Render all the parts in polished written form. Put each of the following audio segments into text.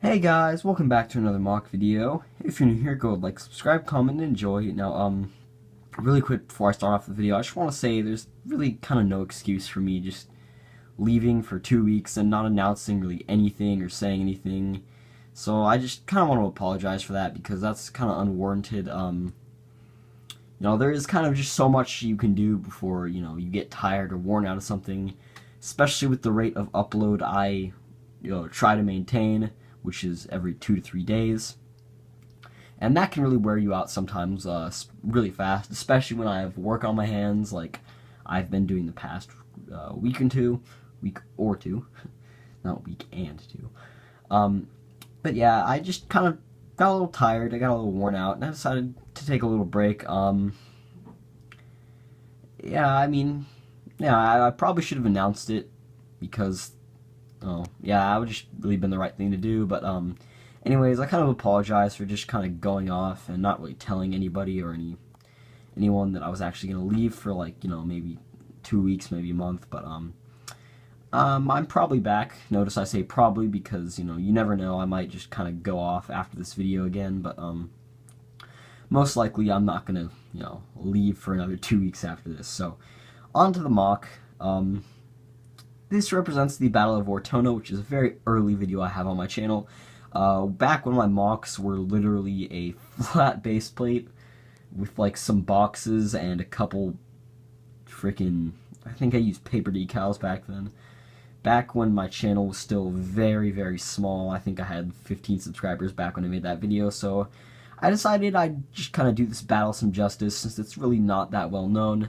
Hey guys, welcome back to another mock video. If you're new here, go like, subscribe, comment, and enjoy. Now, really quick before I start off the video, I just want to say there's really kind of no excuse for me just leaving for 2 weeks and not announcing really anything or saying anything. So I just kind of want to apologize for that because that's kind of unwarranted. There is kind of just so much you can do before, you get tired or worn out of something, especially with the rate of upload I, try to maintain, which is every 2 to 3 days. And that can really wear you out sometimes really fast, especially when I have work on my hands like I've been doing the past week or two, not week and two. But yeah, I just kind of got a little tired, I got a little worn out, and I decided to take a little break. I probably should have announced it because that would just really been the right thing to do, but anyways, I kind of apologize for just kind of going off and not really telling anybody or anyone that I was actually going to leave for maybe 2 weeks, maybe a month, but I'm probably back. Notice I say probably because, you never know, I might just kind of go off after this video again, but most likely I'm not going to, leave for another 2 weeks after this. So, on to the mock. This represents the Battle of Ortona, which is a very early video I have on my channel. Back when my mocks were literally a flat base plate with like some boxes and a couple I think I used paper decals back then. Back when my channel was still very, very small. I think I had 15 subscribers back when I made that video, so I decided I'd just kind of do this battle some justice since it's really not that well known,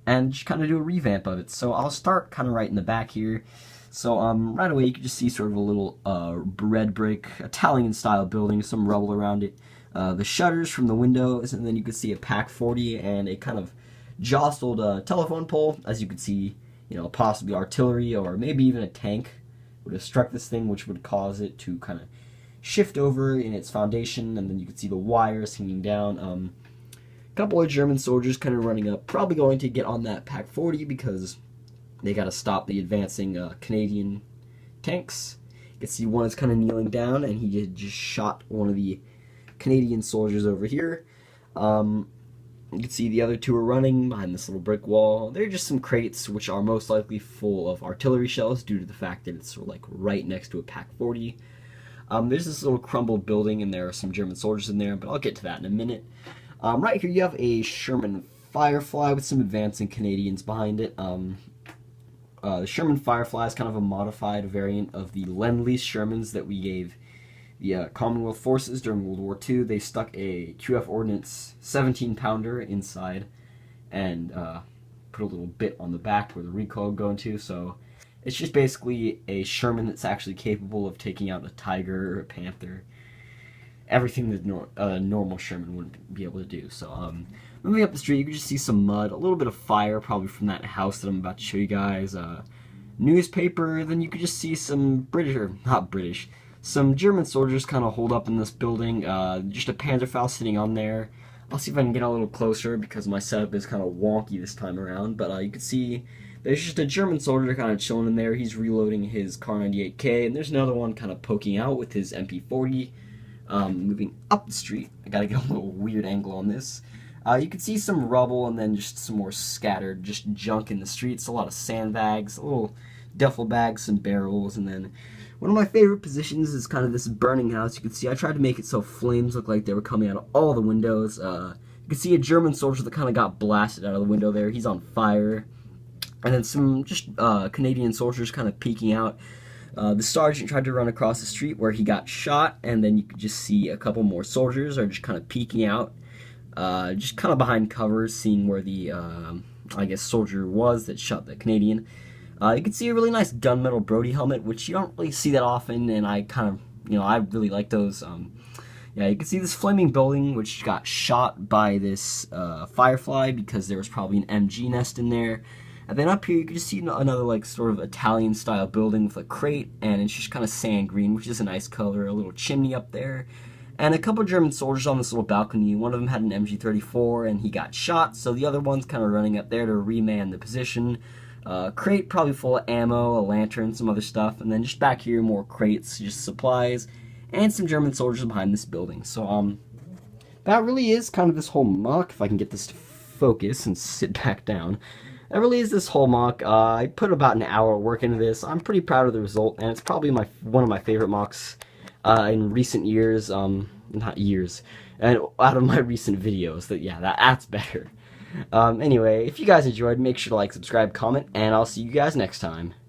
and just kind of do a revamp of it. So I'll start kind of right in the back here. So right away you can just see sort of a little red brick Italian style building, some rubble around it, the shutters from the windows, and then you can see a Pack 40 and a kind of jostled telephone pole. As you can see, possibly artillery or maybe even a tank would have struck this thing, which would cause it to kind of shift over in its foundation, and then you can see the wires hanging down. Couple of German soldiers kind of running up, probably going to get on that Pack 40 because they got to stop the advancing Canadian tanks. You can see one is kind of kneeling down, and he just shot one of the Canadian soldiers over here. You can see the other two are running behind this little brick wall. They're just some crates, which are most likely full of artillery shells due to the fact that it's sort of like right next to a Pack 40. There's this little crumbled building, and there are some German soldiers in there, but I'll get to that in a minute. Right here you have a Sherman Firefly with some advancing Canadians behind it. The Sherman Firefly is kind of a modified variant of the Lend-Lease Shermans that we gave the Commonwealth forces during World War II. They stuck a QF Ordnance 17-pounder inside and put a little bit on the back where the recoil would go into, so it's just basically a Sherman that's actually capable of taking out a tiger or a panther. Everything that a normal Sherman wouldn't be able to do. So, moving up the street, you can just see some mud, a little bit of fire, probably from that house that I'm about to show you guys. Newspaper, then you could just see some some German soldiers kind of hold up in this building. Just a Panzerfaust sitting on there. I'll see if I can get a little closer because my setup is kind of wonky this time around. But you can see there's just a German soldier kind of chilling in there. He's reloading his Kar98K, and there's another one kind of poking out with his MP40. Moving up the street, I gotta get a little weird angle on this. You can see some rubble and then just some more scattered just junk in the streets. A lot of sandbags, a little duffel bags, some barrels, and then one of my favorite positions is kind of this burning house. You can see I tried to make it so flames look like they were coming out of all the windows. You can see a German soldier that kind of got blasted out of the window there. He's on fire. And then some just Canadian soldiers kind of peeking out. The sergeant tried to run across the street where he got shot, and then you could just see a couple more soldiers are just kind of peeking out, just kind of behind cover, seeing where the, I guess, soldier was that shot the Canadian. You can see a really nice gunmetal Brody helmet, which you don't really see that often, and I kind of, I really like those. Yeah, you can see this flaming building, which got shot by this Firefly because there was probably an MG nest in there. And then up here you can just see another like sort of Italian style building with a crate, and it's just kind of sand green, which is a nice color, a little chimney up there. And a couple German soldiers on this little balcony. One of them had an MG34 and he got shot, so the other one's kind of running up there to reman the position. Crate probably full of ammo, a lantern, some other stuff, and then just back here more crates, just supplies. and some German soldiers behind this building. So, that really is kind of this whole MOC, if I can get this to focus and sit back down. That really is this whole MOC. I put about an hour of work into this. I'm pretty proud of the result, and it's probably one of my favorite MOCs in recent years. Not years, and out of my recent videos. That's better. Anyway, if you guys enjoyed, make sure to like, subscribe, comment, and I'll see you guys next time.